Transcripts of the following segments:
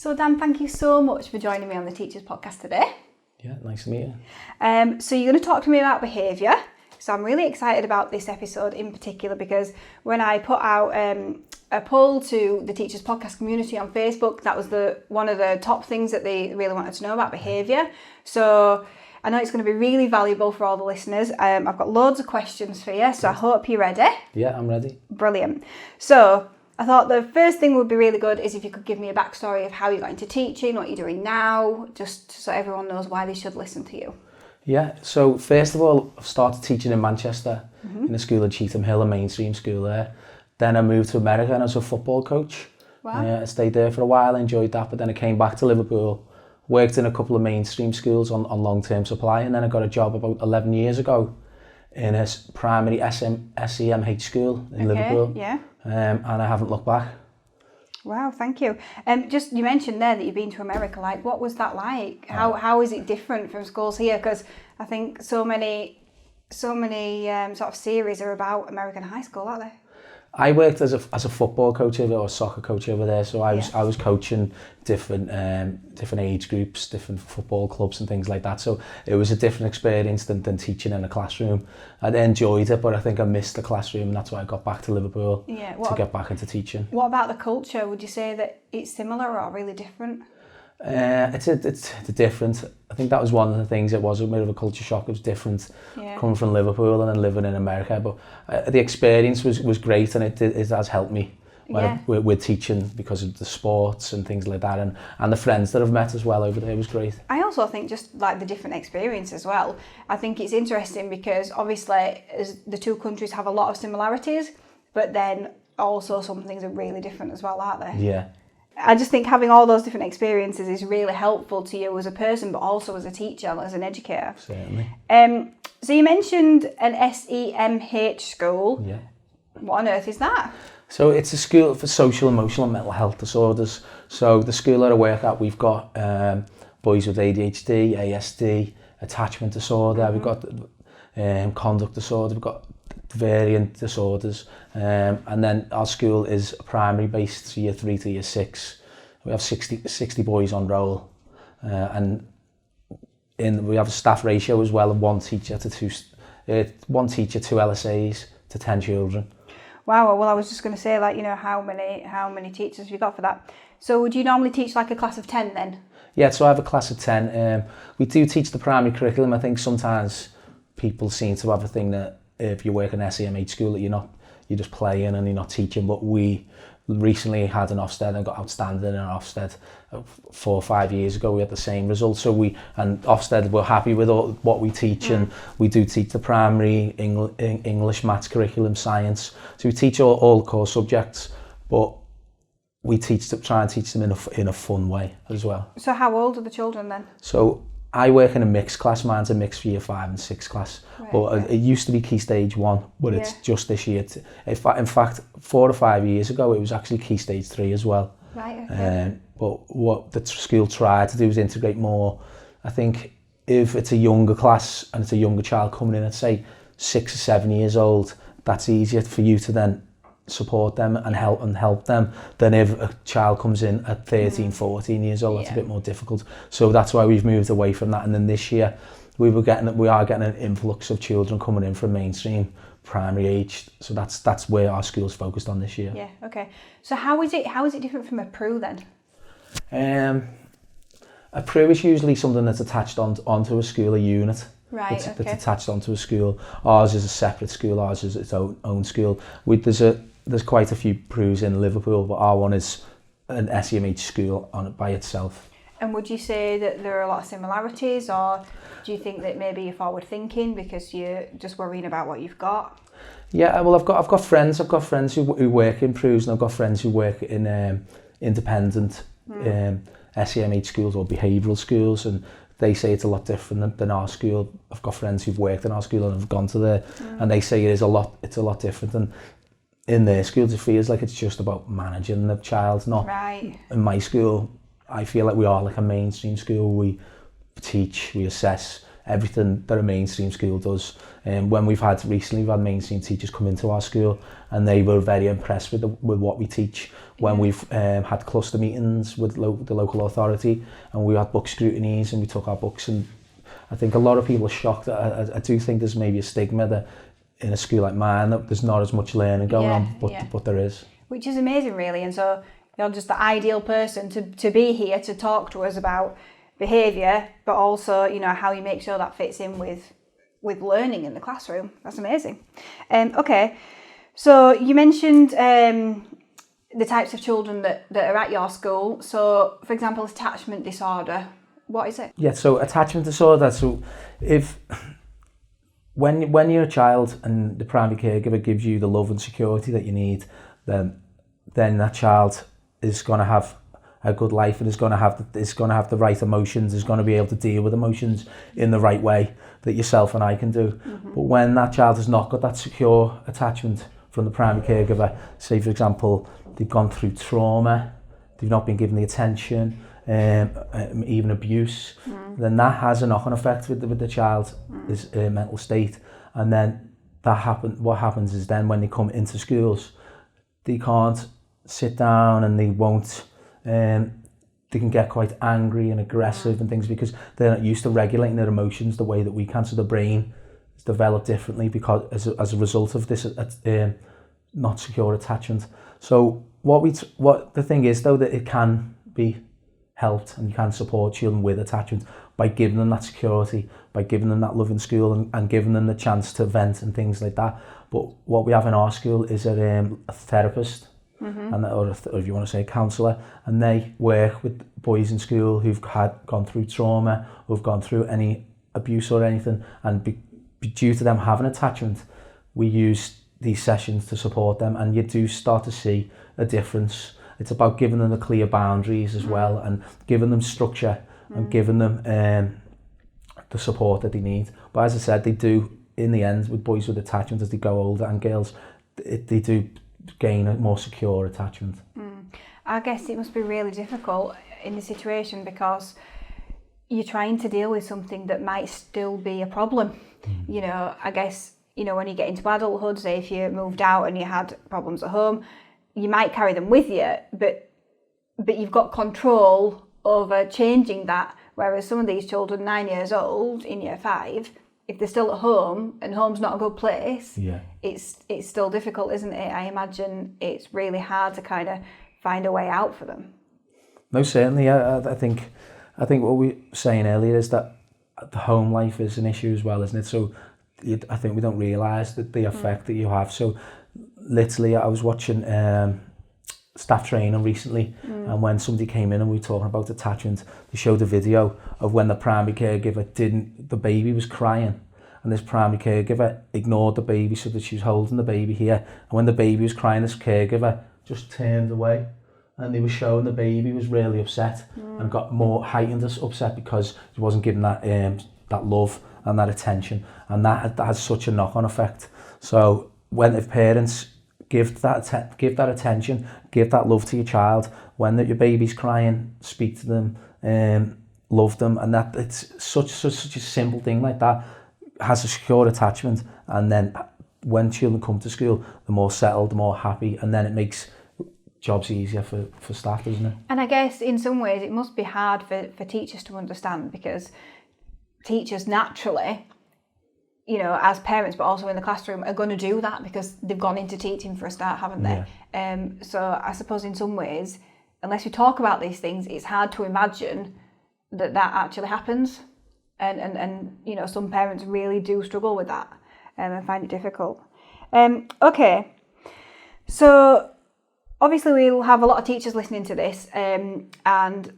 So Dan, thank you so much for joining me on the Teachers Podcast today. Yeah, nice to meet you. So you're going to talk to me about behaviour. So I'm really excited about this episode in particular because when I put out a poll to the Teachers Podcast community on Facebook, that was one of the top things that they really wanted to know about behaviour. So I know it's going to be really valuable for all the listeners. I've got loads of questions for you, so I hope you're ready. Yeah, I'm ready. Brilliant. So I thought the first thing would be really good is if you could give me a backstory of how you got into teaching, what you're doing now, just so everyone knows why they should listen to you. Yeah, so first of all, I started teaching in Manchester in a school in Cheetham Hill, a mainstream school there. Then I moved to America and I was a football coach. Wow. I stayed there for a while, I enjoyed that, but then I came back to Liverpool, worked in a couple of mainstream schools on long-term supply, and then I got a job about 11 years ago in a primary SEMH school in Liverpool. Yeah. And I haven't looked back. Wow, thank you. Just you mentioned there that you've been to America. Like, what was that like? How is it different from schools here? Because I think so many sort of series are about American high school, aren't they? I worked as a football coach or soccer coach over there, so I was coaching different age groups, different football clubs and things like that. So it was a different experience than teaching in a classroom. I enjoyed it, but I think I missed the classroom, and that's why I got back to Liverpool to get back into teaching. What about the culture? Would you say that it's similar or really different? It's different. I think that was one of the things. It was a bit of a culture shock. It was different coming from Liverpool and then living in America. But the experience was great, and it has helped me with teaching because of the sports and things like that, and the friends that I've met as well over there was great. I also think just like the different experience as well. I think it's interesting because obviously the two countries have a lot of similarities, but then also some things are really different as well, aren't they? Yeah. I just think having all those different experiences is really helpful to you as a person, but also as a teacher, as an educator. Certainly. So you mentioned an SEMH school. Yeah. What on earth is that? So it's a school for social, emotional and mental health disorders. So the school that I work at, we've got boys with ADHD, ASD, attachment disorder, we've got conduct disorder, we've got variant disorders, and then our school is primary based, year 3 to year 6. We have 60 boys on roll, and we have a staff ratio as well of one teacher, 2 LSAs to 10 children. Wow. Well, I was just going to say, like, you know, how many teachers have you got for that? So would you normally teach like a class of 10 then? Yeah, so I have a class of 10. We do teach the primary curriculum. I think sometimes people seem to have a thing that if you work in an SEMH school that you're just playing and you're not teaching, but we recently had an Ofsted and got outstanding in Ofsted 4 or 5 years ago. We had the same results, so and Ofsted were happy with what we teach, and we do teach the primary English, maths curriculum, science, so we teach all core subjects, but we try and teach them in a fun way as well. So how old are the children then? So I work in a mixed class. Mine's a mixed year 5 and 6 class. Right, but it used to be Key Stage 1, but it's just this year. In fact, 4 or 5 years ago, it was actually Key Stage 3 as well. Right, okay. But what the school tried to do is integrate more. I think if it's a younger class and it's a younger child coming in at, say, 6 or 7 years old, that's easier for you to then support them and help them than if a child comes in at 13, 14 years old. That's a bit more difficult. So that's why we've moved away from that. And then this year we are getting an influx of children coming in from mainstream primary age. So that's where our school's focused on this year. Yeah, okay. So how is it different from a PRU then? A PRU is usually something that's attached onto a school, a unit. Right, that's attached onto a school. Ours is a separate school. Ours is its own school. There's quite a few PRUs in Liverpool, but our one is an SEMH school on it by itself. And would you say that there are a lot of similarities, or do you think that maybe you're forward thinking because you're just worrying about what you've got? Yeah, well, I've got friends. I've got friends who work in PRUs, and I've got friends who work in independent SEMH schools or behavioural schools, and they say it's a lot different than our school. I've got friends who've worked in our school and have gone to there, and they say it's a lot different. And in their schools, it feels like it's just about managing the child, not. Right. In my school, I feel like we are like a mainstream school. We teach, we assess, everything that a mainstream school does. When we've had mainstream teachers come into our school, and they were very impressed with what we teach. When we've had cluster meetings with the local authority, and we had book scrutinies, and we took our books, and I think a lot of people are shocked. I do think there's maybe a stigma that in a school like mine that there's not as much learning going on, but there is. Which is amazing, really. And so you're just the ideal person to be here to talk to us about behaviour, but also, you know, how you make sure that fits in with learning in the classroom. That's amazing. Okay, so you mentioned the types of children that are at your school. So, for example, attachment disorder. What is it? Yeah, so attachment disorder. So when you're a child and the primary caregiver gives you the love and security that you need, then that child is going to have a good life and is going to have the right emotions, is going to be able to deal with emotions in the right way that yourself and I can do. Mm-hmm. But when that child has not got that secure attachment from the primary caregiver, say for example, they've gone through trauma, they've not been given the attention, even abuse, then that has a knock-on effect with the child's mental state. And then what happens is then when they come into schools, they can't sit down and they won't, they can get quite angry and aggressive and things because they're not used to regulating their emotions the way that we can. So the brain is developed differently because as a result of this not secure attachment. So what the thing is though, that it can be helped and you can support children with attachment by giving them that security, by giving them that love in school and giving them the chance to vent and things like that. But what we have in our school is a therapist, and or if you want to say a counsellor, and they work with boys in school who've gone through trauma, who've gone through any abuse or anything, and due to them having attachment, we use these sessions to support them, and you do start to see a difference. It's about giving them the clear boundaries as well, and giving them structure and giving them the support that they need. But as I said, they do, in the end, with boys with attachment as they go older and girls, they do gain a more secure attachment. I guess it must be really difficult in the situation because you're trying to deal with something that might still be a problem. You know, I guess, you know, when you get into adulthood, say if you moved out and you had problems at home, you might carry them with you, but you've got control over changing that. Whereas some of these children, 9 years old in year 5, if they're still at home and home's not a good place, it's still difficult, isn't it? I imagine it's really hard to kind of find a way out for them. No, certainly. I think what we were saying earlier is that the home life is an issue as well, isn't it? So I think we don't realise that the effect that you have. So literally, I was watching staff training recently, and when somebody came in and we were talking about attachment, they showed a video of when the primary caregiver the baby was crying, and this primary caregiver ignored the baby so that she was holding the baby here, and when the baby was crying, this caregiver just turned away, and they were showing the baby was really upset and got more heightened upset because he wasn't given that love and that attention, and that has such a knock-on effect. So if parents give that attention, give that love to your child, when your baby's crying, speak to them, love them, and that it's such a simple thing like that has a secure attachment. And then when children come to school, they're more settled, they're more happy, and then it makes jobs easier for staff, doesn't it? And I guess in some ways it must be hard for teachers to understand, because teachers naturally, you know, as parents, but also in the classroom, are going to do that because they've gone into teaching for a start, haven't they? Yeah. So I suppose in some ways, unless we talk about these things, it's hard to imagine that actually happens. And you know, some parents really do struggle with that and find it difficult. Okay, so obviously we'll have a lot of teachers listening to this, and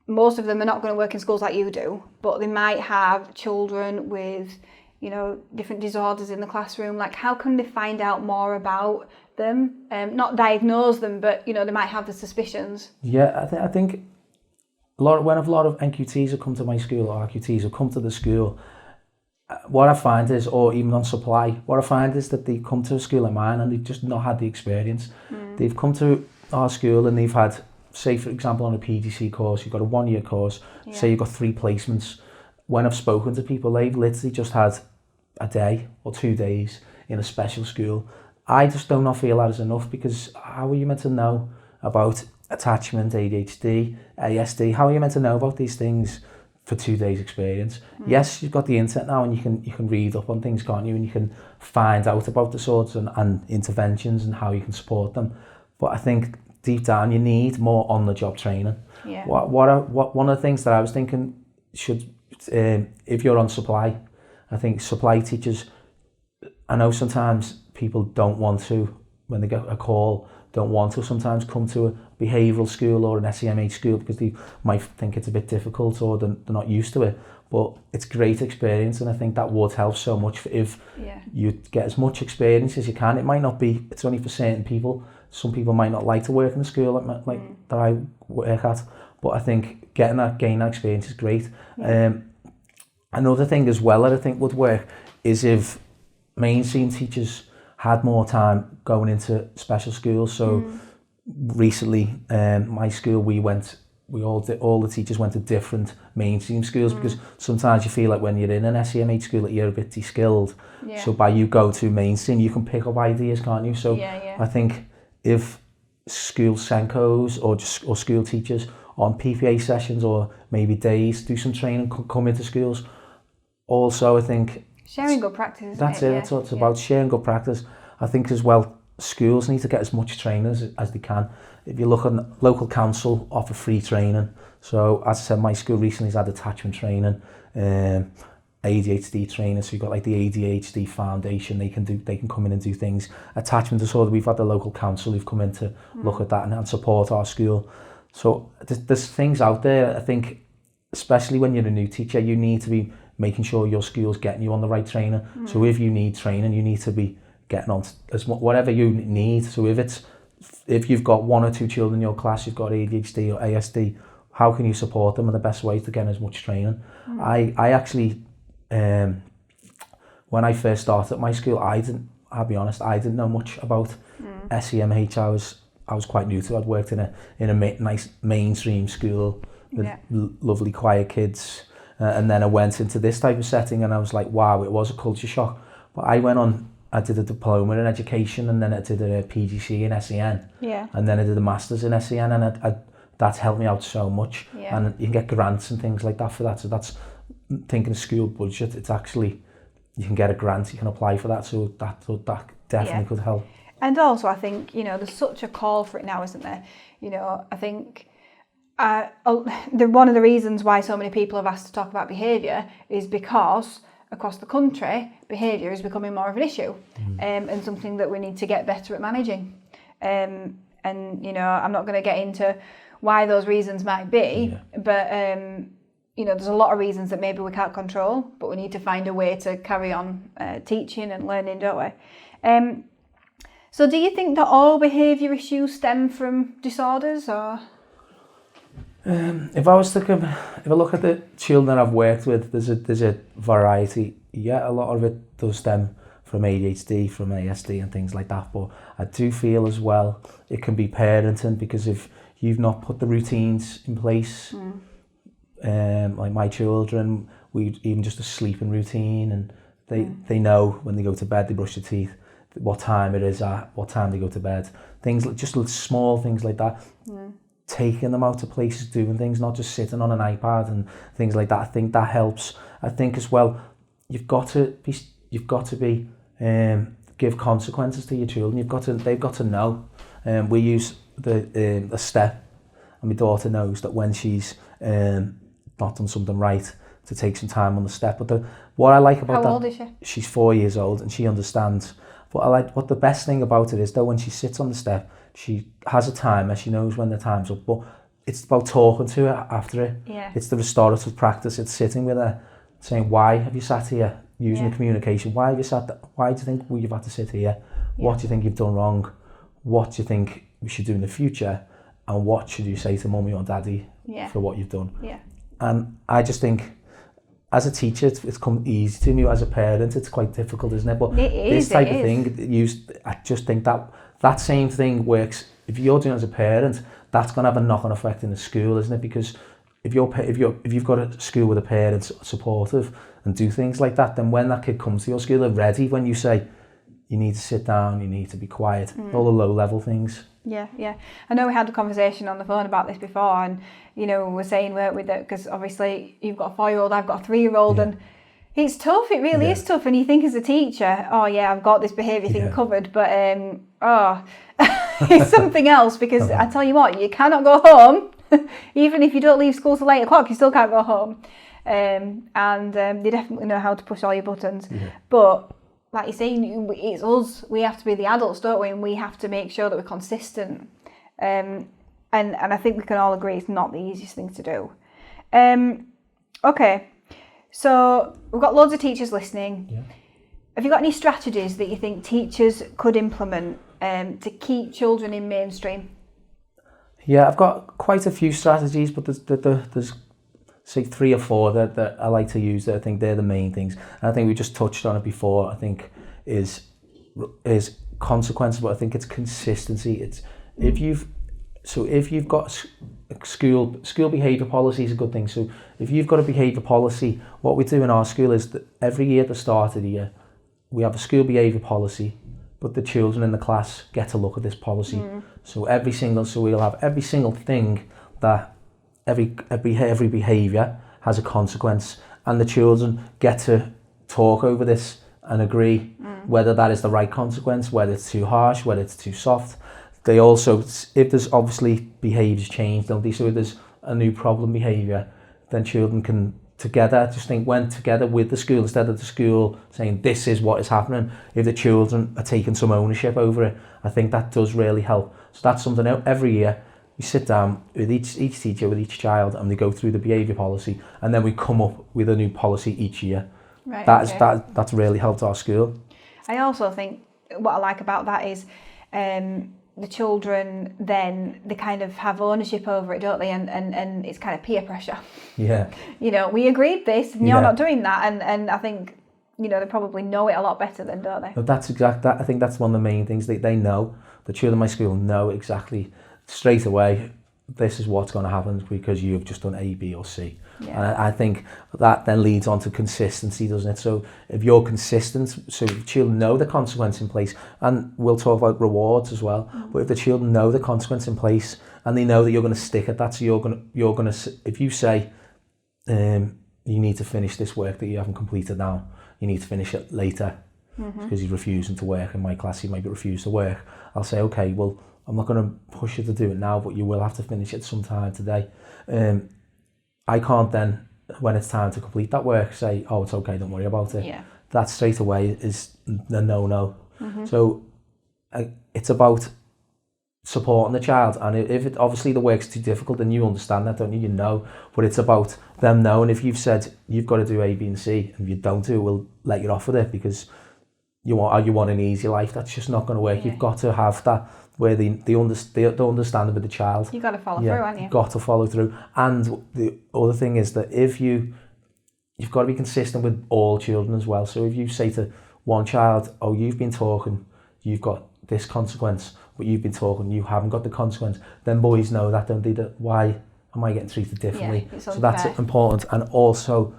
most of them are not going to work in schools like you do, but they might have children with, you know, different disorders in the classroom. Like, how can they find out more about them? Not diagnose them, but, you know, they might have the suspicions. Yeah, I think when a lot of NQTs have come to my school, or RQTs have come to the school, what I find is, or even on supply, what I find is that they come to a school like mine and they've just not had the experience. They've come to our school and they've had, say for example, on a PGC course, you've got a 1-year course, say you've got 3 placements. when I've spoken to people, they've literally just had a day or 2 days in a special school. I just do not feel that is enough, because how are you meant to know about attachment, ADHD, ASD? How are you meant to know about these things for 2 days experience? Yes, you've got the internet now, and you can read up on things, can't you? And you can find out about disorders and interventions and how you can support them. But I think deep down you need more on-the-job training. Yeah. One of the things that I was thinking should, if you're on supply, I think supply teachers, I know sometimes people don't want to, when they get a call, don't want to sometimes come to a behavioural school or an SEMH school because they might think it's a bit difficult or they're not used to it. But it's great experience, and I think that would help so much if you get as much experience as you can. It might not be, it's only for certain people. Some people might not like to work in a school that I work at, but I think gaining that experience is great. Another thing as well that I think would work is if mainstream teachers had more time going into special schools. So recently, my school, all the teachers went to different mainstream schools because sometimes you feel like when you're in an SEMH school that you're a bit de-skilled. Yeah. So by you go to mainstream, you can pick up ideas, can't you? So I think if school Senkos or school teachers on PPA sessions or maybe days do some training, come into schools. Also, I think sharing good practice. That's it. That's what it's about, sharing good practice. I think as well, schools need to get as much training as they can. If you look at local council offer free training. So as I said, my school recently has had attachment training, ADHD training. So you've got like the ADHD Foundation. They can come in and do things. Attachment disorder. We've had the local council who've come in to look at that and support our school. So there's things out there. I think, especially when you're a new teacher, you need to be making sure your school's getting you on the right training. So if you need training, you need to be getting on whatever you need. So if you've got 1 or 2 children in your class, you've got ADHD or ASD, how can you support them? And the best way to get as much training. I actually, when I first started at my school, I'll be honest, I didn't know much about SEMH. I was quite new to it. I'd worked in a nice mainstream school with lovely quiet kids. And then I went into this type of setting and I was like, wow, it was a culture shock. But I did a diploma in education, and then I did a PGC in SEN. Yeah. And then I did a master's in SEN, and that's helped me out so much. Yeah. And you can get grants and things like that for that. So that's thinking of school budget. It's actually, you can get a grant, you can apply for that. So that definitely could help. And also I think, there's such a call for it now, isn't there? I think one of the reasons why so many people have asked to talk about behaviour is because across the country, behaviour is becoming more of an issue, and something that we need to get better at managing. And I'm not going to get into why those reasons might be, but there's a lot of reasons that maybe we can't control, but we need to find a way to carry on teaching and learning, don't we? So do you think that all behaviour issues stem from disorders, or? If I look at the children I've worked with, there's a variety. Yeah, a lot of it does stem from ADHD, from ASD and things like that. But I do feel as well it can be parenting, because if you've not put the routines in place, like my children, even just a sleeping routine, and they know when they go to bed, they brush their teeth, what time it is at, what time they go to bed. Things like just small things like that. Taking them out to places, doing things, not just sitting on an iPad and things like that. I think that helps. I think as well, you've got to be give consequences to your children. They've got to know. We use the step, and my daughter knows that when she's not done something right, to take some time on the step. But what I like about How old is she? She's 4 years old, and she understands. But what the best thing about it is, though, when she sits on the step, she has a timer, she knows when the time's up, but it's about talking to her after it. Yeah. It's the restorative practice. It's sitting with her, saying, why have you sat here? Using the communication. Why have you sat there? Why do you think you've had to sit here? What do you think you've done wrong? What do you think we should do in the future? And what should you say to mummy or daddy for what you've done? Yeah. And I just think, as a teacher, it's come easy to me. As a parent, it's quite difficult, isn't it? But this type of thing, I just think that same thing works. If you're doing it as a parent, that's going to have a knock-on effect in the school, isn't it? Because if you've got a school where the parents are supportive and do things like that, then when that kid comes to your school, they're ready. When you say you need to sit down, you need to be quiet, all the low level things. Yeah. I know we had a conversation on the phone about this before, and we were saying, weren't we, that because obviously you've got a 4-year-old, I've got a 3-year-old, and it's tough. It really is tough. And you think as a teacher, oh yeah, I've got this behaviour thing covered, but it's something else, because I tell you what, you cannot go home. Even if you don't leave school till 8 o'clock, you still can't go home. And they definitely know how to push all your buttons. But like you're saying, it's us. We have to be the adults, don't we? And we have to make sure that we're consistent. And I think we can all agree it's not the easiest thing to do. Okay, so we've got loads of teachers listening. Yeah. Have you got any strategies that you think teachers could implement to keep children in mainstream? Yeah, I've got quite a few strategies, but there's say 3 or 4 that I like to use. That I think they're the main things. And I think we just touched on it before. I think is consequences, but I think it's consistency. It's if you've got school behaviour policy is a good thing. So if you've got a behaviour policy, what we do in our school is that every year at the start of the year, we have a school behaviour policy, but the children in the class get to look at this policy. So we'll have every single thing that every behaviour has a consequence, and the children get to talk over this and agree whether that is the right consequence, whether it's too harsh, whether it's too soft. They also, if there's obviously behaviours change, don't they? So if there's a new problem behaviour, then children can together went together with the school, instead of the school saying this is what is happening. If the children are taking some ownership over it, I think that does really help. So that's something every year we sit down with each teacher, with each child, and we go through the behaviour policy, and then we come up with a new policy each year. Right, that's really helped our school. I also think what I like about that is the children then they kind of have ownership over it, don't they? And it's kind of peer pressure. Yeah. We agreed this, and you're not doing that, and I think they probably know it a lot better then, don't they? No, that's exact. I think that's one of the main things. They know, the children in my school know exactly straight away, this is what's going to happen because you've just done A, B or C. Yeah. And I think that then leads on to consistency, doesn't it? So if you're consistent, so the children know the consequence in place, and we'll talk about rewards as well, but if the children know the consequence in place and they know that you're going to stick at that, so you're going to if you say you need to finish this work that you haven't completed now, you need to finish it later because he's refusing to work. In my class, he might refuse to work. I'll say, okay, well, I'm not going to push you to do it now, but you will have to finish it sometime today. I can't then, when it's time to complete that work, say, oh, it's okay, don't worry about it. Yeah. That straight away is the no-no. So it's about supporting the child. And if obviously the work's too difficult, then you understand that, don't you? You know, but it's about them knowing. If you've said you've got to do A, B and C, and if you don't do it, we'll let you off with it because you want an easy life. That's just not going to work. Yeah. You've got to have that where they understand it with the child. You've got to follow through, haven't you? You've got to follow through. And the other thing is that if you've got to be consistent with all children as well. So if you say to one child, oh, you've been talking, you've got this consequence, but you've been talking, you haven't got the consequence, then boys know that, don't they? That why am I getting treated differently? Yeah, so that's important. And also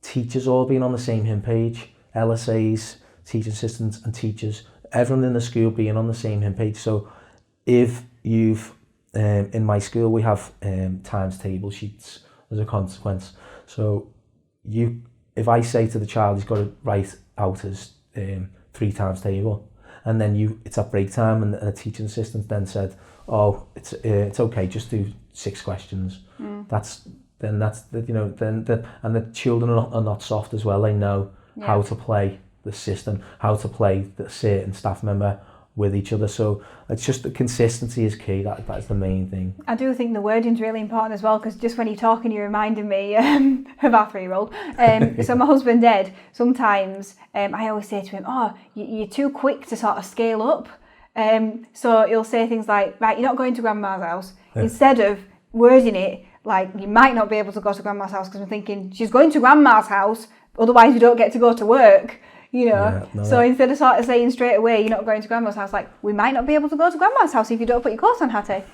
teachers all being on the same hymn page, LSAs, teaching assistants and teachers, everyone in the school being on the same hymn page. So if you've, in my school, we have times table sheets as a consequence. So if I say to the child, he's got to write out his 3 times table, and then it's at break time, and a teaching assistant then said, oh, it's okay, just do 6 questions. And the children are not soft as well. They know how to play the system, how to play the certain staff member with each other. So it's just the consistency is key. That's the main thing. I do think the wording's really important as well, because just when you're talking, you're reminding me of our 3-year-old. So my husband Ed, sometimes I always say to him, oh, you're too quick to sort of scale up. So he'll say things like, right, you're not going to grandma's house. Yeah. Instead of wording it like, you might not be able to go to grandma's house, because I'm thinking, she's going to grandma's house, otherwise you don't get to go to work. Instead of sort of saying straight away, you're not going to grandma's house, like, we might not be able to go to grandma's house if you don't put your coat on, Hattie.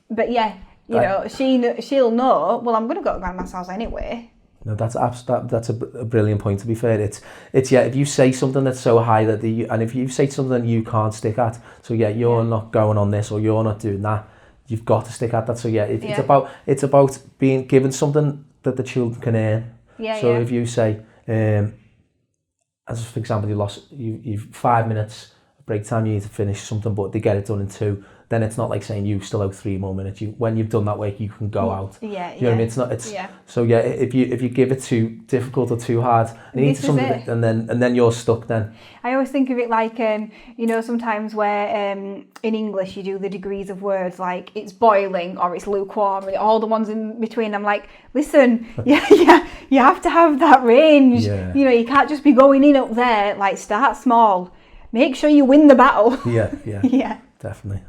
But yeah, You know, she'll know, well, I'm going to go to grandma's house anyway. No, that's a brilliant point. To be fair, it's yeah. If you say something that's so high and if you say something you can't stick at, so yeah, you're not going on this or you're not doing that, you've got to stick at that. So yeah, it's about being given something that the children can earn. So if you say, as for example, you've 5 minutes break time, you need to finish something, but they get it done in 2. Then it's not like saying you still have 3 more minutes. When you've done that work, you can go out. Yeah, you know what I mean? It's not. It's so yeah. If you give it too difficult or too hard, you need something, and then you're stuck. Then I always think of it like you know, sometimes where in English you do the degrees of words, like it's boiling or it's lukewarm, and all the ones in between. I'm like, listen, you have to have that range. Yeah. You know, you can't just be going in up there. Like, start small. Make sure you win the battle. Yeah, definitely.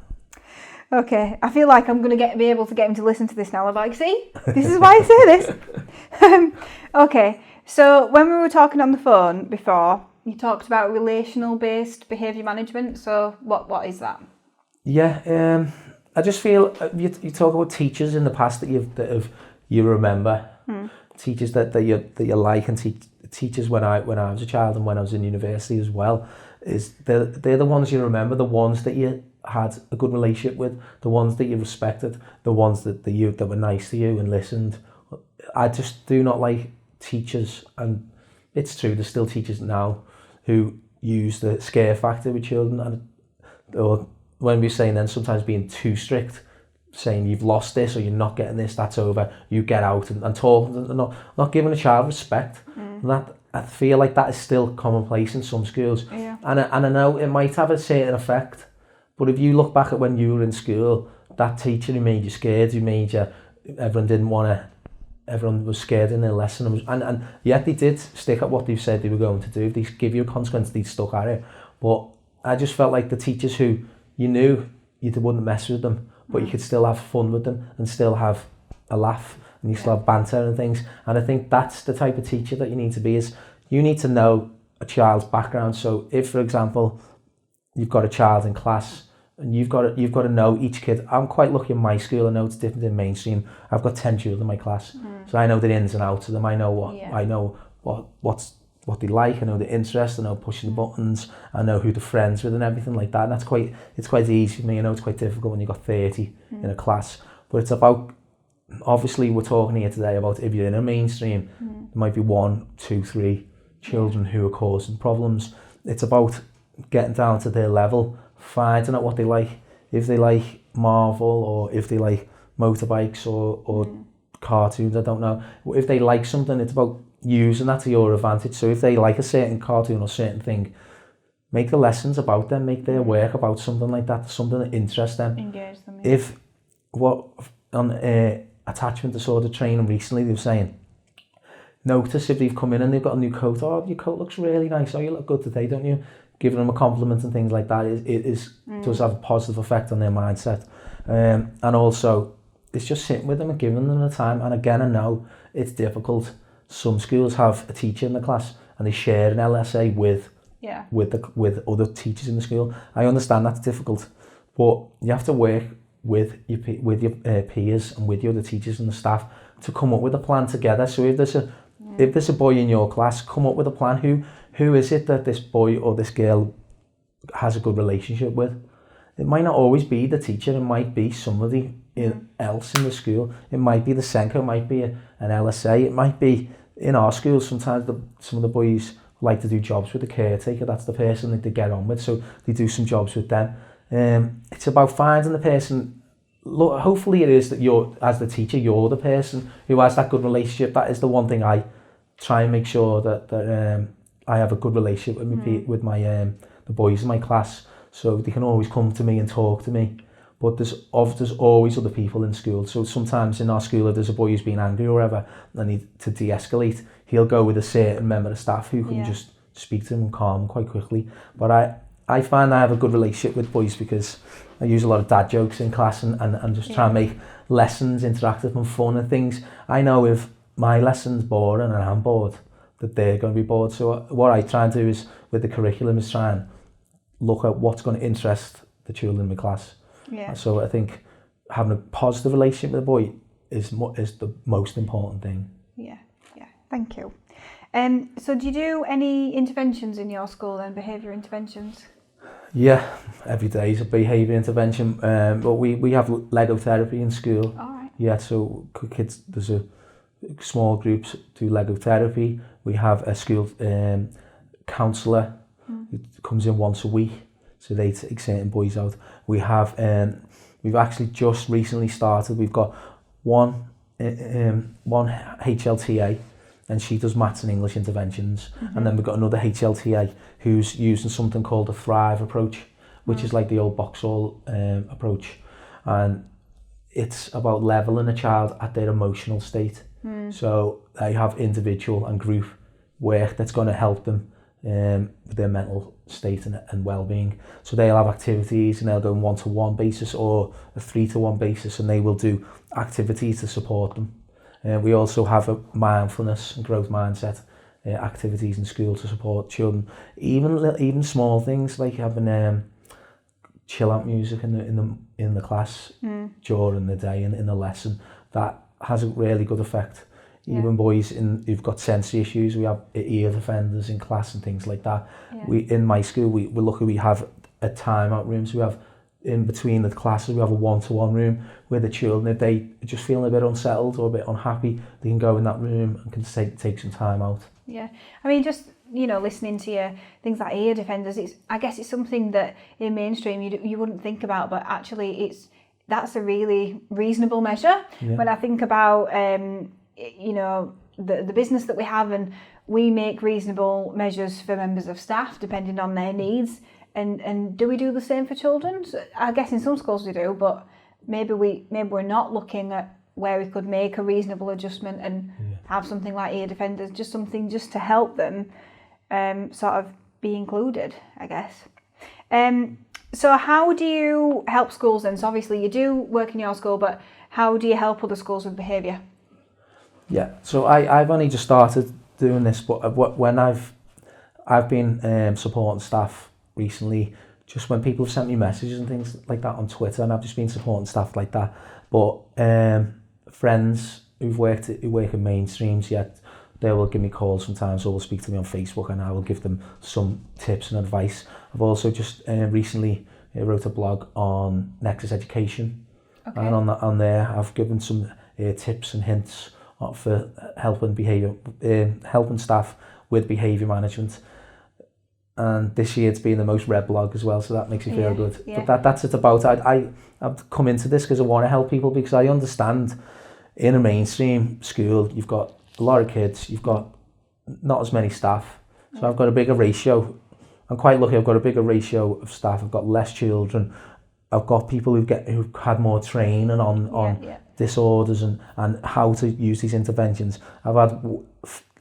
Okay, I feel like I'm going to be able to get him to listen to this now. I'm like, see, this is why I say this. Okay, so when we were talking on the phone before, you talked about relational-based behaviour management. So what is that? Yeah, I just feel you talk about teachers in the past that you remember, teachers that you like, and teachers when I was a child and when I was in university as well. They're the ones you remember, the ones that you had a good relationship with, the ones that you respected, the ones that were nice to you and listened. I just do not like teachers, and it's true, there's still teachers now who use the scare factor with children, or when we're saying then sometimes being too strict, saying you've lost this or you're not getting this, that's over, you get out, and talking, and not giving a child respect. And that, I feel like that is still commonplace in some schools. And I know it might have a certain effect, but if you look back at when you were in school, that teacher who made you scared, everyone was scared in their lesson, and yet they did stick at what they said they were going to do. If they give you a consequence, they stuck at it. But I just felt like the teachers who you knew you wouldn't mess with them, but you could still have fun with them and still have a laugh, and you still have banter and things. And I think that's the type of teacher that you need to be. Is you need to know a child's background. So if, for example, you've got a child in class and you've got to know each kid. I'm quite lucky in my school. I know it's different in mainstream. I've got 10 children in my class, so I know the ins and outs of them. I know what they like. I know the interest. I know pushing the buttons. I know who they're friends with and everything like that. And it's quite easy for me. I know it's quite difficult when you've got 30 in a class, but it's about, obviously we're talking here today about if you're in a mainstream, there might be 1, 2, 3 children who are causing problems. It's about getting down to their level, finding out what they like. If they like Marvel, or if they like motorbikes or cartoons, I don't know. If they like something, it's about using that to your advantage. So if they like a certain cartoon or certain thing, make the lessons about them, make their work about something like that, something that interests them. Engage them. If on attachment disorder training recently, they were saying, notice if they've come in and they've got a new coat. Oh, your coat looks really nice. Oh, you look good today, don't you? Giving them a compliment and things like that does have a positive effect on their mindset. And also, it's just sitting with them and giving them the time. And again, I know it's difficult. Some schools have a teacher in the class and they share an LSA with other teachers in the school. I understand that's difficult, but you have to work with your peers and with your other teachers and the staff to come up with a plan together. So if there's a boy in your class, come up with a plan. Who is it that this boy or this girl has a good relationship with? It might not always be the teacher. It might be somebody else in the school. It might be the SEMH, it might be an LSA. It might be, in our schools, sometimes some of the boys like to do jobs with the caretaker. That's the person that they get on with, so they do some jobs with them. It's about finding the person. Look, hopefully it is that you're, as the teacher, you're the person who has that good relationship. That is the one thing I try and make sure that I have a good relationship with my the boys in my class, so they can always come to me and talk to me. But there's always other people in school. So sometimes in our school, if there's a boy who's been angry or whatever, and need to de-escalate, he'll go with a certain member of staff who can just speak to him and calm him quite quickly. But I find I have a good relationship with boys because I use a lot of dad jokes in class and just try and make lessons interactive and fun and things. I know if my lesson's boring and I'm bored, that they're going to be bored. So what I try and do is, with the curriculum, is try and look at what's going to interest the children in my class. So I think having a positive relationship with the boy is the most important thing. Yeah, thank you. So do you do any interventions in your school then, behaviour interventions? Yeah, every day is a behaviour intervention, but we have Lego therapy in school. All right. Yeah, so kids, there's a small groups do Lego therapy. We have a school counsellor who comes in once a week, so they take certain boys out. We have we've actually just recently started. We've got one HLTA, and she does maths and English interventions, and then we've got another HLTA who's using something called the Thrive approach, which is like the old Boxall approach, and it's about leveling a child at their emotional state. So they have individual and group work that's going to help them with their mental state and well-being. So they'll have activities and they'll go on one-to-one basis or a 3-to-1 basis, and they will do activities to support them. We also have a mindfulness and growth mindset activities in school to support children. Even small things like having chill out music in the class during the day and in the lesson, that has a really good effect. Even boys who've got sensory issues, we have ear defenders in class and things like that. In my school, we're lucky we have a timeout room, so we have in between the classes we have a one-to-one room where the children, if they just feeling a bit unsettled or a bit unhappy, they can go in that room and can take some time out. Yeah, I mean, just listening to you, things like ear defenders, I guess it's something that in mainstream you wouldn't think about, but actually that's a really reasonable measure. When I think about the business that we have, and we make reasonable measures for members of staff depending on their needs, and do we do the same for children? So I guess in some schools we do, but maybe we're not looking at where we could make a reasonable adjustment and have something like ear defenders, just something just to help them sort of be included, I guess. So how do you help schools then? So obviously you do work in your school, but how do you help other schools with behaviour? Yeah, so I've only just started doing this, but when I've been supporting staff recently, just when people have sent me messages and things like that on Twitter, and I've just been supporting staff like that. But friends who work in mainstreams, they will give me calls sometimes, or will speak to me on Facebook, and I will give them some tips and advice. I've also just recently wrote a blog on Nexus Education, and on there I've given some tips and hints for helping staff with behaviour management. And this year it's been the most read blog as well, so that makes me feel good. But that's it about. I've come into this because I want to help people, because I understand in a mainstream school you've got a lot of kids, you've got not as many staff, so I've got a bigger ratio. I'm quite lucky. I've got a bigger ratio of staff. I've got less children. I've got people who've had more training on disorders and how to use these interventions. I've had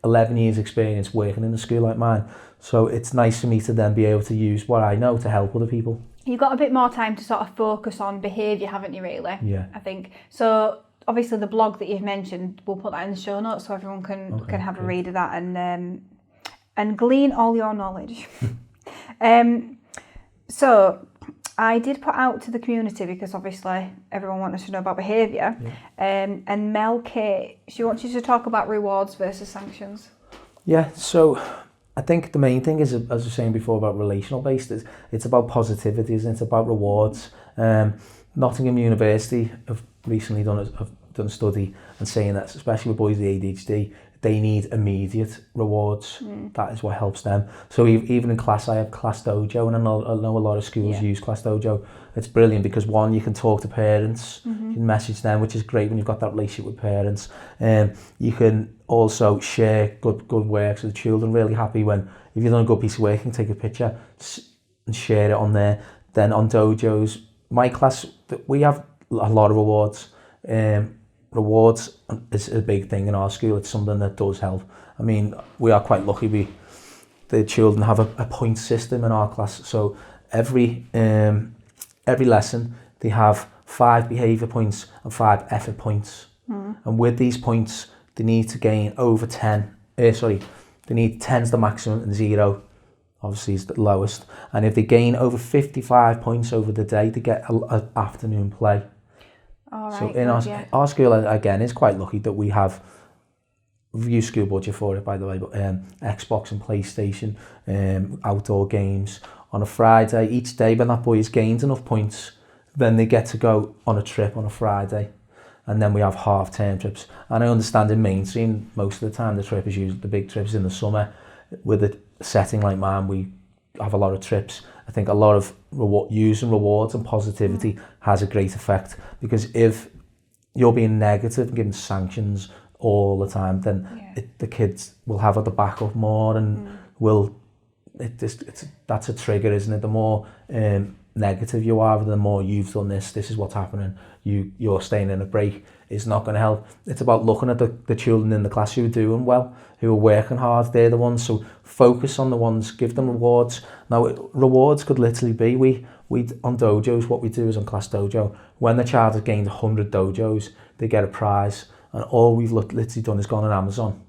11 years experience working in a school like mine, so it's nice for me to then be able to use what I know to help other people. You've got a bit more time to sort of focus on behaviour, haven't you, really? Yeah. I think. So obviously the blog that you've mentioned, we'll put that in the show notes so everyone can have a read of that and glean all your knowledge. So I did put out to the community, because obviously everyone wants to know about behaviour, and Mel K, she wants you to talk about rewards versus sanctions. Yeah, so I think the main thing is, as I was saying before, about relational based, it's about positivity, isn't it? It's about rewards. Nottingham University have recently done a study and saying that, especially with boys with ADHD, they need immediate rewards. That is what helps them. So even in class, I have Class Dojo, and I know a lot of schools use Class Dojo. It's brilliant because, one, you can talk to parents, you can message them, which is great when you've got that relationship with parents. You can also share good work, so the children are really happy when, if you've done a good piece of work, you can take a picture and share it on there. Then on dojos, my class, we have a lot of rewards. Rewards is a big thing in our school. It's something that does help. I mean, we are quite lucky. The children have a point system in our class. So every lesson they have 5 behaviour points and 5 effort points. And with these points, they need to gain over 10. They need 10's the maximum and 0 obviously is the lowest. And if they gain over 55 points over the day, they get an afternoon play. All right, So in our school, again, is quite lucky that we have, we've used school budget for it, by the way, but Xbox and PlayStation, outdoor games. On a Friday, each day when that boy has gained enough points, then they get to go on a trip on a Friday. And then we have half-term trips. And I understand in mainstream, most of the time the trip is usually, the big trips in the summer. With a setting like mine, we have a lot of trips. I think a lot of using rewards and positivity has a great effect, because if you're being negative and giving sanctions all the time, then the kids will have it to back up more, and that's a trigger, isn't it? The more negative you are, the more you've done this is what's happening, you're staying in a break, is not going to help. It's about looking at the children in the class who are doing well, who are working hard. They're the ones, so focus on the ones, give them rewards. Now, rewards could literally be, we on dojos, what we do is on Class Dojo, when the child has gained 100 dojos, they get a prize. And all we've literally done is gone on Amazon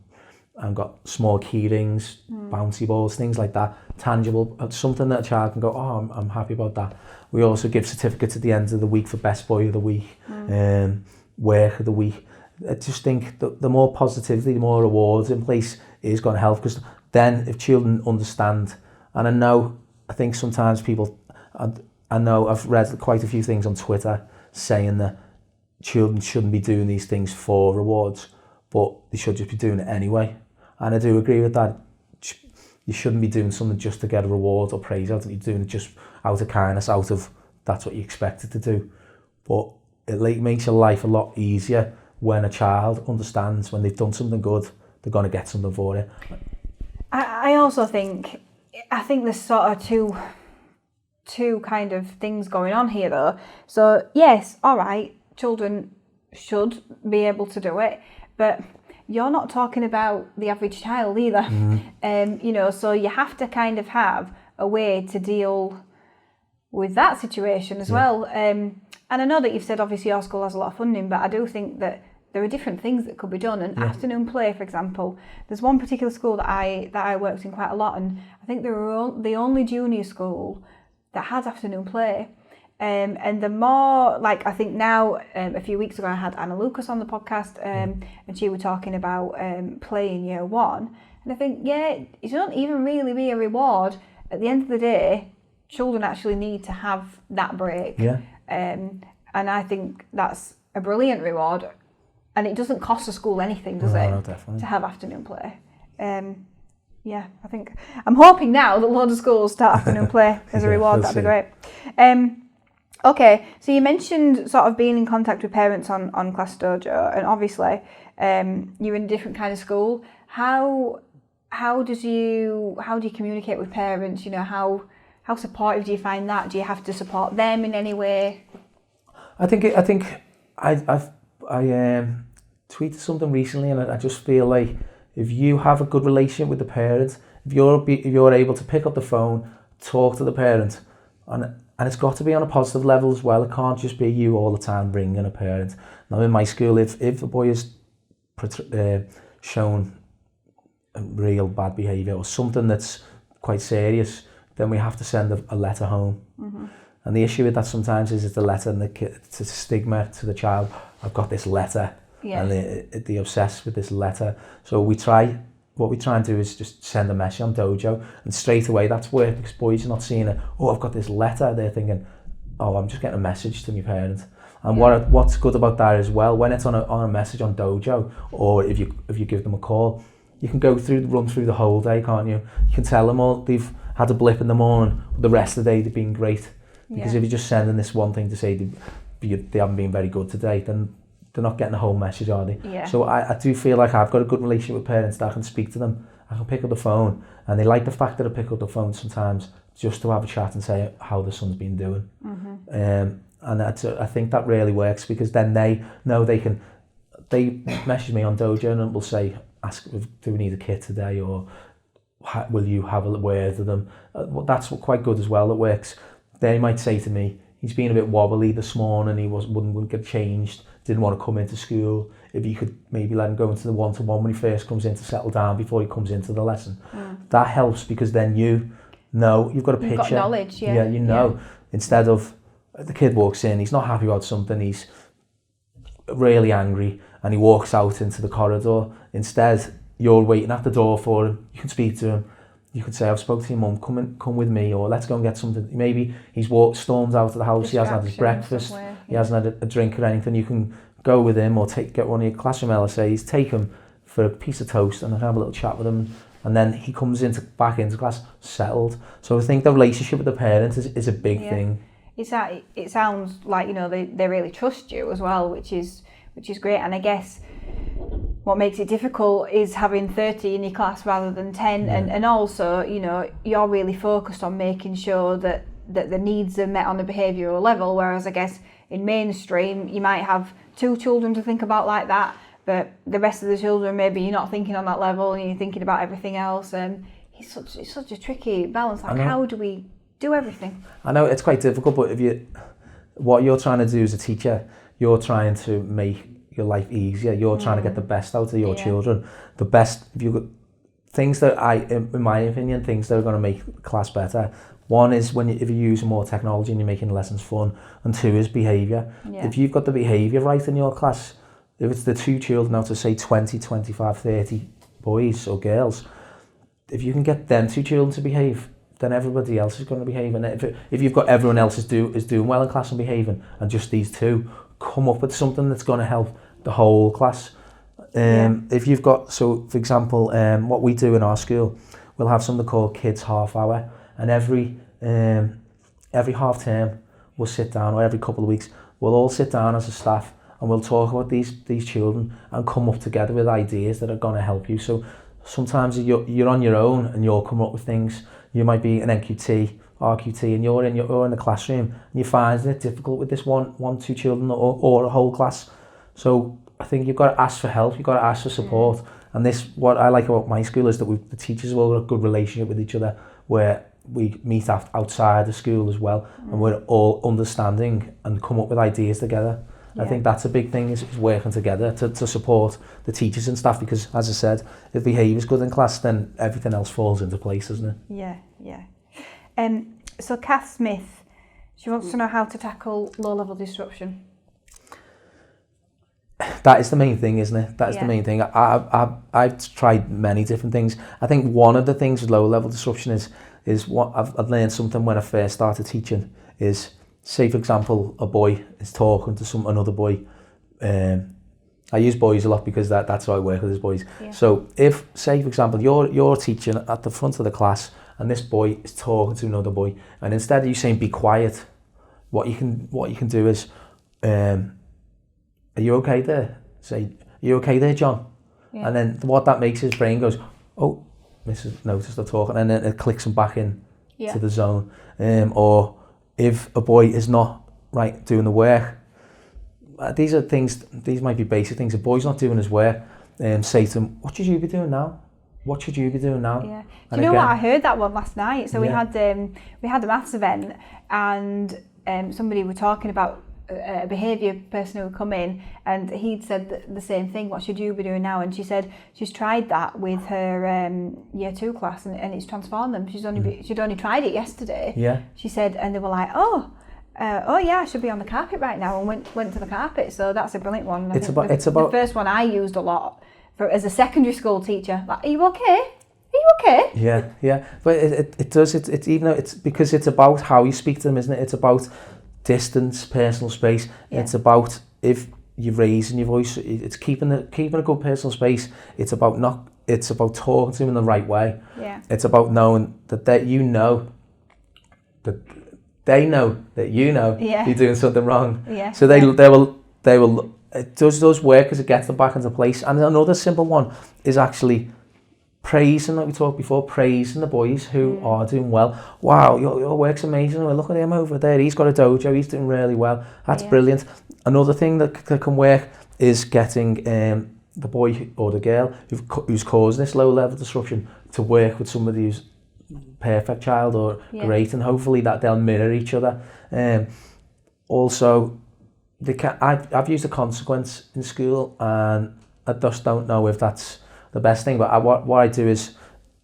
and got small key rings, bouncy balls, things like that, tangible, something that a child can go, oh, I'm happy about that. We also give certificates at the end of the week for Best Boy of the Week, Work of the Week. I just think the more positivity, the more rewards in place is going to help, because then if children understand, and I think sometimes people, I know I've read quite a few things on Twitter saying that children shouldn't be doing these things for rewards, but they should just be doing it anyway. And I do agree with that. You shouldn't be doing something just to get a reward or praise out, and you're doing it just out of kindness, out of that's what you expected to do. But it makes your life a lot easier when a child understands when they've done something good, they're going to get something for it. I also think there's sort of two kind of things going on here though. So yes, all right, children should be able to do it, but you're not talking about the average child either. So you have to kind of have a way to deal with that situation as well. And I know that you've said obviously your school has a lot of funding, but I do think that there are different things that could be done. And afternoon play, for example, there's one particular school that I worked in quite a lot, and I think they were the only junior school that has afternoon play. And the more, like, I think now, a few weeks ago I had Anna Lucas on the podcast, and she was talking about play in year one. And I think, it shouldn't even really be a reward. At the end of the day, children actually need to have that break. And I think that's a brilliant reward. And it doesn't cost the school anything, does it? No, definitely. To have afternoon play. I think, I'm hoping now that loads of schools start afternoon play as a reward. That'd be great. Okay, so you mentioned sort of being in contact with parents on Class Dojo, and obviously you're in a different kind of school. How do you communicate with parents? You know, how supportive do you find that? Do you have to support them in any way? I think I tweeted something recently, and I just feel like if you have a good relationship with the parent, if you're able to pick up the phone, talk to the parent, and it's got to be on a positive level as well. It can't just be you all the time bringing a parent. Now in my school, if a boy is shown real bad behaviour or something that's quite serious, then we have to send a letter home. And the issue with that sometimes is it's the letter, and it's a stigma to the child. I've got this letter, and they obsess with this letter. So what we try and do is just send a message on Dojo, and straight away that's work, because boys are not seeing it. Oh, I've got this letter. They're thinking, oh, I'm just getting a message to my parent. And what's good about that as well, when it's on a message on Dojo, or if you give them a call, you can run through the whole day, can't you? You can tell them all they've had a blip in the morning, but the rest of the day they've been great. Because if you're just sending this one thing to say they haven't been very good today, then they're not getting the whole message, are they? So I do feel like I've got a good relationship with parents that I can speak to them. I can pick up the phone, and they like the fact that I pick up the phone sometimes just to have a chat and say how the son's been doing. And I think that really works, because then they know they message me on Dojo and will say, ask, do we need a kit today, or will you have a word with them? That's quite good as well. It works. They might say to me, he's been a bit wobbly this morning, he wouldn't get changed, didn't want to come into school. If you could maybe let him go into the one-to-one when he first comes in to settle down before he comes into the lesson. That helps, because then you know, you've got a picture. You've got knowledge, you know. Instead of the kid walks in, he's not happy about something, he's really angry and he walks out into the corridor. Instead, you're waiting at the door for him. You can speak to him. You could say, I've spoken to your mum, come with me, or let's go and get something. Maybe he's stormed out of the house, he hasn't had his breakfast, he hasn't had a drink or anything. You can go with him or get one of your classroom LSAs, take him for a piece of toast and have a little chat with him. And then he comes back into class settled. So I think the relationship with the parent is a big thing. It sounds like, you know, they really trust you as well, which is great. And I guess what makes it difficult is having 30 in your class rather than 10, and also, you know, you're really focused on making sure that the needs are met on a behavioural level, whereas I guess in mainstream you might have 2 children to think about like that, but the rest of the children maybe you're not thinking on that level and you're thinking about everything else, and it's such a tricky balance. Like, how do we do everything? I know it's quite difficult, but what you're trying to do as a teacher, you're trying to make your life easier. You're trying to get the best out of your children. The best, if you've got things that in my opinion, things that are going to make class better. One is if you're using more technology and you're making lessons fun, and 2 is behaviour. If you've got the behaviour right in your class, if it's the 2 children out of say 20, 25, 30 boys or girls, if you can get them 2 children to behave, then everybody else is going to behave. And if you've got everyone else is doing well in class and behaving, and just these 2, come up with something that's going to help the whole class. If you've got, so for example, what we do in our school, we'll have something called Kids Half Hour, and every half term we'll sit down, or every couple of weeks we'll all sit down as a staff and we'll talk about these children and come up together with ideas that are going to help you. So sometimes you're on your own and you'll come up with things. You might be an NQT, RQT, and you're in the classroom and you're finding it difficult with this one, 2 children or a whole class. So I think you've got to ask for help, you've got to ask for support. And this, what I like about my school is that the teachers have all got a good relationship with each other, where we meet outside the school as well, and we're all understanding and come up with ideas together. I think that's a big thing, is working together to support the teachers and staff, because as I said, if behaviour's good in class, then everything else falls into place, doesn't it? Yeah. So Kath Smith, she wants to know how to tackle low-level disruption. That is the main thing, isn't it? That is the main thing. I've tried many different things. I think one of the things with low-level disruption is what I've learned something when I first started teaching is, say for example, a boy is talking to another boy. I use boys a lot because that's how I work with, as boys. So if, say for example, you're teaching at the front of the class and this boy is talking to another boy, and instead of you saying be quiet, what you can do is, are you okay there? Say, are you okay there, John? And then what that makes, his brain goes, oh, Mrs. noticed they're talking, and then it clicks him back in to the zone. Or if a boy is not doing the work, these are things, these might be basic things. If a boy's not doing his work, say to him, what should you be doing now? What should you be doing now? Yeah. Do you know what? I heard that one last night. So we had the maths event, and somebody were talking about a behaviour person who would come in, and he'd said the same thing, what should you be doing now? And she said she's tried that with her year 2 class, and it's transformed them. She'd only tried it yesterday. She said, and they were like, oh yeah, I should be on the carpet right now, and went to the carpet. So that's a brilliant one. It's about the first one I used a lot as a secondary school teacher. Like, are you okay? Yeah. But it does. It's even though it's because it's about how you speak to them, isn't it? It's about distance, personal space. It's about, if you're raising your voice, it's keeping a good personal space. It's about talking to them in the right way. It's about knowing that they know that you're doing something wrong. So they will it does work as it gets them back into place. And another simple one is actually praising, like we talked before, praising the boys who are doing well. Wow, your work's amazing. Well, look at him over there. He's got a dojo. He's doing really well. That's brilliant. Another thing that can work is getting the boy or the girl who's causing this low-level disruption to work with somebody who's perfect child or great, and hopefully that they'll mirror each other. Also, I've used a consequence in school, and I just don't know if that's the best thing, but what I do is,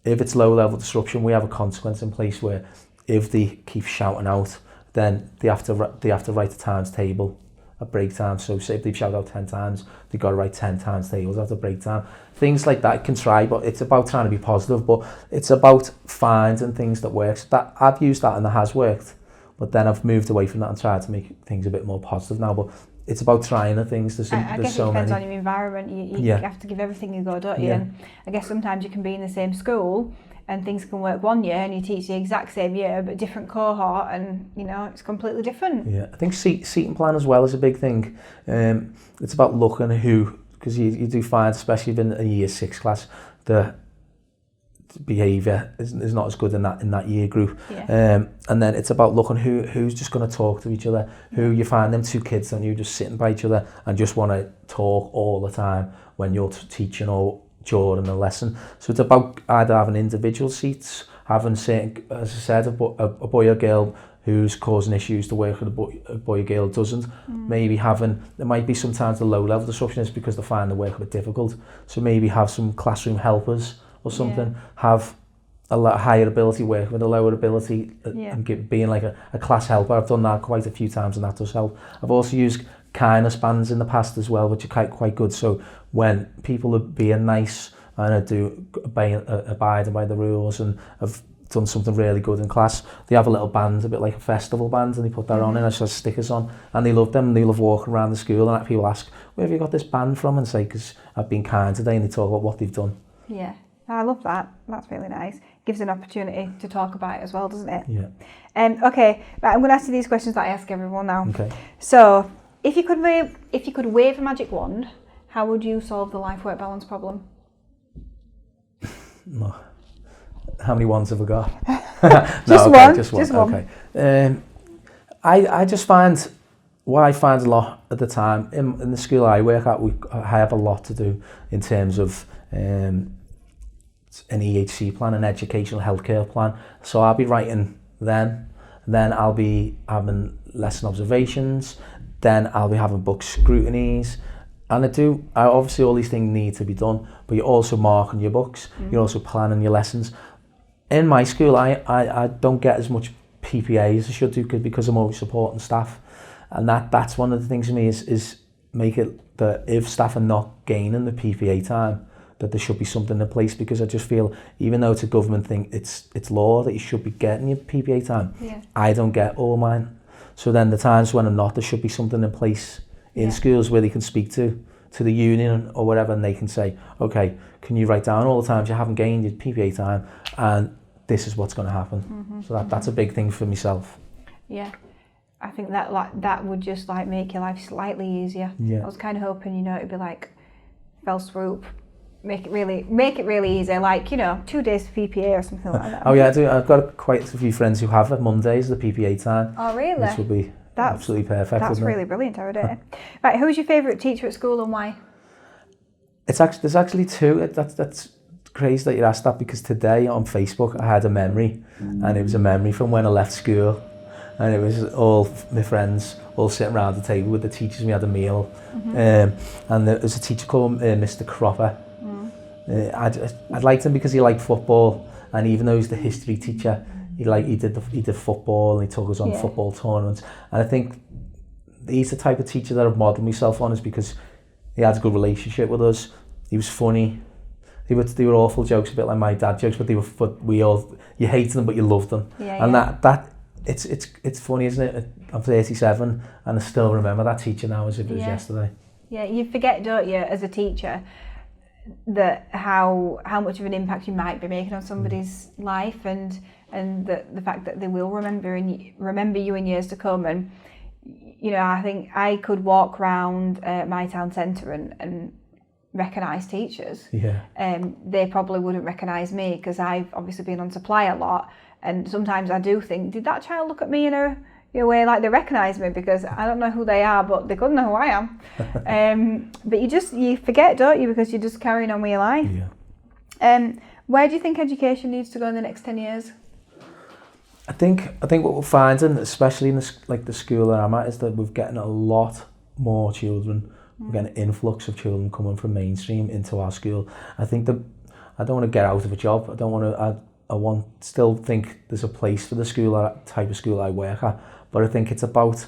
if it's low-level disruption, we have a consequence in place where if they keep shouting out, then they have to write the times table a break time. So say if they've shouted out 10 times, they've got to write 10 times tables after break time. Things like that can try, but it's about trying to be positive, but it's about finding things that works. That I've used that and it has worked, but then I've moved away from that and tried to make things a bit more positive now. But it's about trying the things. I guess it depends on your environment. You have to give everything you go, don't you? Yeah. And I guess sometimes you can be in the same school and things can work one year and you teach the exact same year but different cohort, and it's completely different. Yeah, I think seating plan as well is a big thing. It's about looking at who, because you do find, especially in a year 6 class, the behaviour is not as good in that year group. Yeah. And then it's about looking who's just going to talk to each other, who you find them 2 kids and you just sitting by each other and just want to talk all the time when you're teaching or during the lesson. So it's about either having individual seats, having certain, as I said, a boy or girl who's causing issues to work with a boy or girl doesn't. Maybe there might be sometimes the low level disruption is because they find the work a bit difficult. So maybe have some classroom helpers or something, have a lot higher ability working with a lower ability and being like a class helper. I've done that quite a few times and that does help. I've also used kindness bands in the past as well, which are quite good. So when people are being nice and abiding by the rules and have done something really good in class, they have a little band, a bit like a festival band, and they put that on and it has stickers on, and they love them. They love walking around the school and people ask, where have you got this band from? And say, because I've been kind today, and they talk about what they've done. Yeah, I love that. That's really nice. Gives an opportunity to talk about it as well, doesn't it? Yeah. Okay, right, I'm going to ask you these questions that I ask everyone now. Okay. So, if you could wave a magic wand, how would you solve the life-work balance problem? No. How many wands have we got? Just one. Okay. I just find, what I find a lot at the time, in the school I work at, I have a lot to do in terms of an EHC plan, an educational healthcare plan. So I'll be writing then I'll be having lesson observations, then I'll be having book scrutinies, and obviously all these things need to be done, but you're also marking your books, you're also planning your lessons. In my school, I don't get as much PPA as I should do because I'm always supporting staff, and that's one of the things for me is make it that if staff are not gaining the PPA time, that there should be something in place, because I just feel, even though it's a government thing, it's law that you should be getting your PPA time. Yeah. I don't get all mine. So then the times when I'm not, there should be something in place in schools where they can speak to the union or whatever, and they can say, okay, can you write down all the times you haven't gained your PPA time, and this is what's going to happen. So that's a big thing for myself. Yeah. I think that would just make your life slightly easier. Yeah. I was kind of hoping, it'd be like fell swoop, make it really easy, 2 days for PPA or something like that. Oh yeah, I do. I've got quite a few friends who have it Mondays, the PPA time. Oh really? Which would be absolutely perfect. That's really brilliant, Right, who's your favourite teacher at school and why? There's actually 2. That's crazy that you asked that, because today on Facebook I had a memory, and it was a memory from when I left school, and it was all my friends all sitting around the table with the teachers. We had a meal, and there was a teacher called Mr. Cropper. I liked him because he liked football, and even though he's the history teacher, he did football, and he took us on football tournaments. And I think he's the type of teacher that I've modelled myself on, is because he had a good relationship with us. He was funny. They were awful jokes, a bit like my dad jokes, but you hated them but you loved them. That it's funny, isn't it? I'm 37 and I still remember that teacher now as if it was yesterday. Yeah, you forget, don't you, as a teacher, that how much of an impact you might be making on somebody's life, and the fact that they will remember you in years to come. And I think I could walk around my town centre and recognise teachers. They probably wouldn't recognise me, because I've obviously been on supply a lot, and sometimes I do think, did that child look at me in a way like they recognise me, because I don't know who they are, but they could know who I am. But you forget, don't you, because you're just carrying on with your life. Where do you think education needs to go in the next 10 years? I think what we're finding, especially in the school that I'm at, is that we're getting a lot more children. We're getting an influx of children coming from mainstream into our school. I think that I don't want to get out of a job. I still think there's a place for the school, that type of school I work at. But I think it's about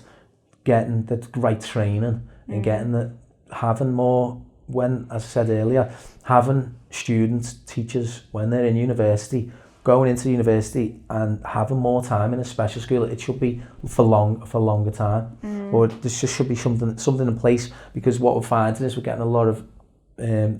getting the right training and having more, when, as I said earlier, having students, teachers, when they're in university, going into university and having more time in a special school. It should be for longer time, or there just should be something in place, because what we're finding is we're getting a lot of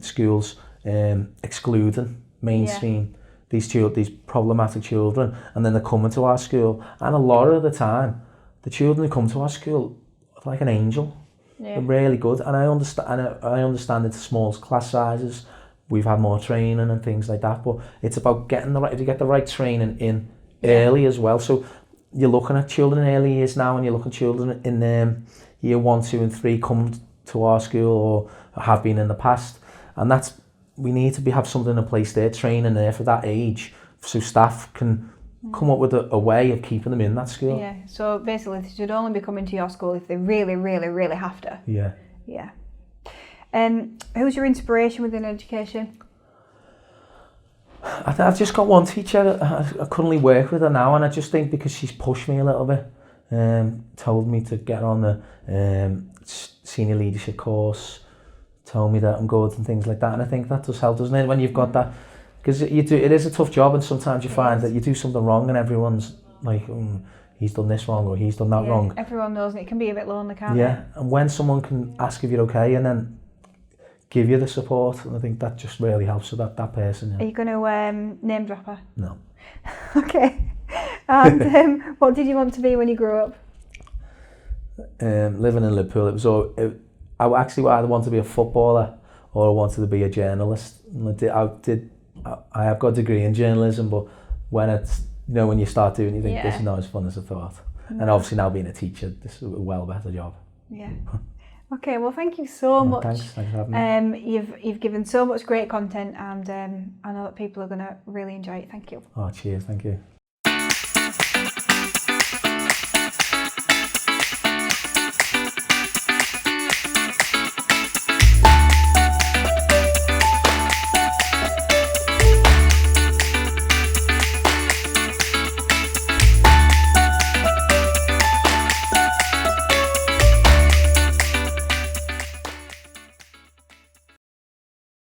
schools excluding mainstream these problematic children, and then they're coming to our school, and a lot of the time the children who come to our school are like an angel. They're really good, and I understand it's small class sizes, we've had more training and things like that, but it's about getting if you get the right training in early as well. So you're looking at children in early years now, and you're looking at children in year 1, 2 and 3 come to our school or have been in the past, and we need to have something in place there, training there for that age, so staff can come up with a way of keeping them in that school. Yeah, so basically they should only be coming to your school if they really, really, really have to. Yeah. Yeah. Who's your inspiration within education? I've just got one teacher. I currently work with her now, and I just think because she's pushed me a little bit, told me to get on the senior leadership course, told me that I'm good and things like that, and I think that does help, doesn't it, when you've got that, because it is a tough job, and sometimes you find that you do something wrong and everyone's like, he's done this wrong or he's done that wrong. Everyone knows, and it can be a bit lonely, can't it? Yeah, and when someone can ask if you're okay and then give you the support, and I think that just really helps with that person. Are you going to name drop her? No. Okay. And what did you want to be when you grew up? Living in Liverpool, I actually either wanted to be a footballer or I wanted to be a journalist. And I have got a degree in journalism, but when it's, when you start doing it, you think this is not as fun as I thought. And obviously now being a teacher, this is a well better job. Yeah. Okay, well, thank you so much. Thanks for having me. You've given so much great content, and I know that people are going to really enjoy it. Thank you. Oh, cheers, thank you.